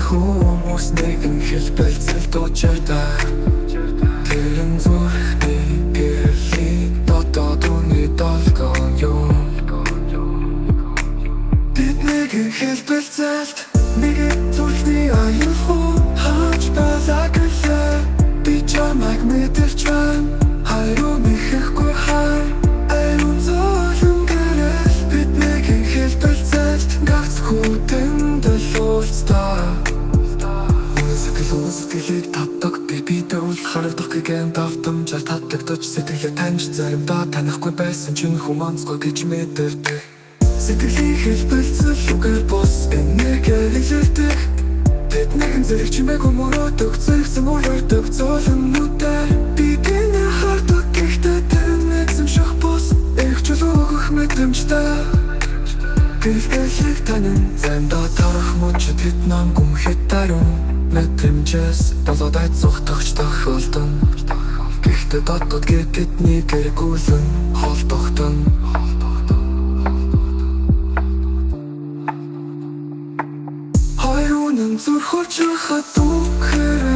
хүмүүс нэгэн хэлбэлцэл дучирдаг Тэр нь зүрхний гэрлийг дотоод үний долгон юм Бид нэгэн хэлбэлцэлт нэгэн зүрхний аюулгүй хааж байлаа гэлээ Би чамайг мэдэрч байна Хайруу мэхэхгүй хай Айрун зоолон гэрэл Бид нэгэн хэлбэлцэлт гац хүтэндэл уулзтаа Сэтгэлийг татдаг би бидүүл харагдах гэгээн давтамжаар татлагдаж Сэтгэлээ таньж заримдаа танихгүй байсан чинь хүмонцгой гэж мэдэрдэг Сэтгэлийн хэлбэлцэл үгээр бус энергээр илэрдэг Бид нэгэн зэрэг чимээгүй мөрөөдөг зэрэгцэн уярдаг зоолоннуудаар Би гинэ хардаг гэхдээ тэр нэгсэн шах бус Их чулуу өгөх мэдрэмжтэй Гэлгэлийг танин займдаа тарах мөчөд хэд намгүм хэд даруун Мэдрэмжээс долоод айцухтагч тахалдан Гэхдээ дотоод гэдэтний гэргүүлэн холдохтон Хоёр үнэн зүрх учрахад үгээр